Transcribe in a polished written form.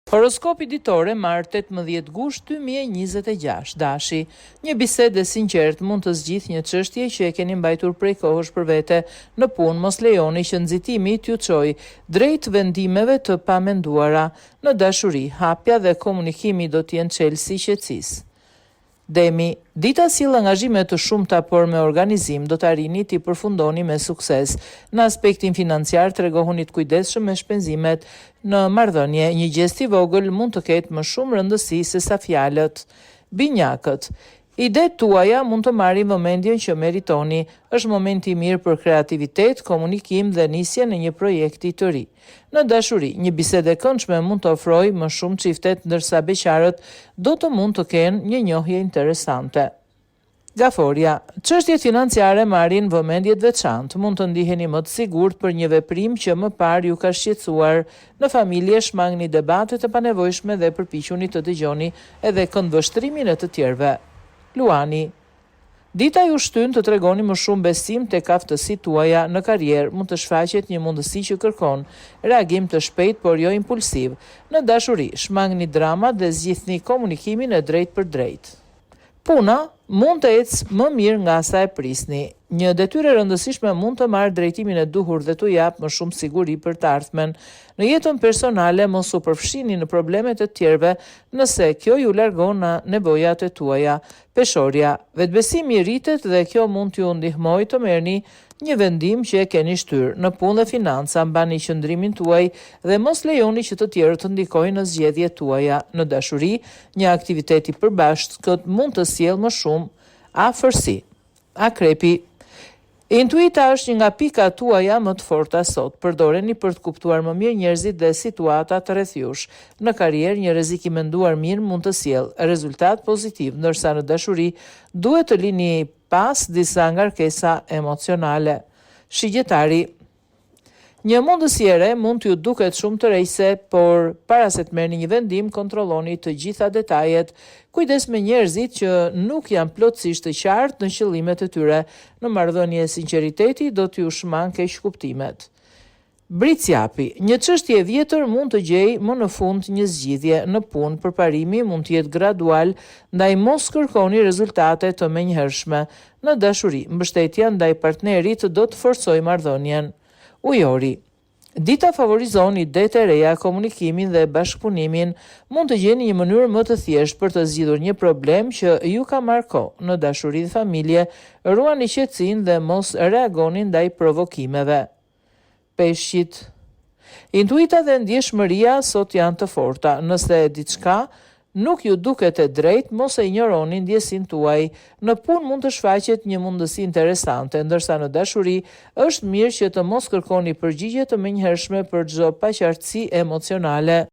Horoskopi ditore martë 18 gusht 2026. Dashi, një bisedë e sinqert mund të zgjidhë një çështje që e keni mbajtur prej kohësh për vete. Në punë mos lejoni që nxitimi t'ju çojë drejt vendimeve të pamenduara. Në dashuri, hapja dhe komunikimi do t'jenë çelësi qetësisë. Demi, dita sill angazhime të shumta por me organizim do të arrini t'i përfundoni me sukses. Në aspektin financiar tregohuni të kujdesshëm me shpenzimet. Në marrëdhënie, një gjest i vogël mund të ketë më shumë rëndësi se sa fjalët. Binjakët, idetë tuaja mund të marrin vëmendjen që meritoni. Është momenti i mirë për kreativitet, komunikim dhe nisje në një projekti të ri. Në dashuri, një bisedë e këndshme mund të ofrojë më shumë çiftet, ndërsa beqarët do të mund të kenë një njohje interesante. Gaforia, çështjet financiare marrin vëmendje të veçantë, mund të ndiheni më të sigurt për një veprim që më parë ju ka shqetësuar. Në familje shmangni debate të panevojshme dhe përpiquni të dëgjoni edhe këndvështrimin e të tjerëve. Luani, dita ju shtyn të tregoni më shumë besim tek aftësitë tuaja. Në karrierë mund të shfaqet një mundësi që kërkon reagim të shpejt por jo impulsiv. Në dashuri, shmangni dramat dhe zgjidhni komunikimin e drejtë për drejtë. Puna mund të ecë më mirë nga sa e prisni. Një detyrë e rëndësishme mund të marrë drejtimin e duhur dhe t'u jap më shumë siguri për të ardhmen. Në jetën personale mos u përfshini në problemet e tjerëve nëse kjo ju largon nga nevojat e tuaja. Peshorja, vetbesimi rritet dhe kjo mund t'ju ndihmojë të merrni një vendim që e keni shtyrë. Në punë dhe financa mbani qëndrimin tuaj dhe mos lejoni që të tjerët të ndikojnë në zgjedhjet tuaja. Në dashuri, një aktivitet i përbashkët mund të sjellë më shumë afërsi. Akrepi, intuita është një nga pikat tuaja më të forta sot. Përdoreni për të kuptuar më mirë njerëzit dhe situatat rreth jush. Në karrierë, një rrezik i menduar mirë mund të sjellë rezultat pozitiv, ndërsa në dashuri duhet të lini pas disa ngarkesa emocionale. Shigjetari, një mundësi e re mund t'ju duket shumë të rejse, por para se të merrni një vendim, kontrolloni të gjitha detajet. Kujdes me njerëzit që nuk janë plotësisht të qartë në qëllimet e tyre. Në marrëdhënie sinqeriteti do t'ju shmang keq kuptimet. Bricjapi, një çështje e vjetër mund të gjejë më në fund një zgjidhje. Në punë, përparimi mund të jetë gradual, ndaj mos kërkoni rezultate të menjëhershme. Në dashuri, mbështetja ndaj partnerit do të forcojë marrëdhënien. Ujori, dita favorizon idetë e reja, komunikimin dhe bashkëpunimin. Mund të gjeni një mënyrë më të thjeshtë për të zgjidhur një problem që ju ka marrë kohë. Në dashuri dhe familje, ruani qetësinë dhe mos reagoni ndaj provokimeve. Peshqit, intuita dhe ndjeshmëria sot janë të forta. Nëse diçka nuk ju duket e drejtë, mos e injoroni ndjesinë tuaj. Në punë mund të shfaqet një mundësi interesante, ndërsa në dashuri është mirë që të mos kërkoni përgjigje të menjëhershme për çdo paqartësi emocionale.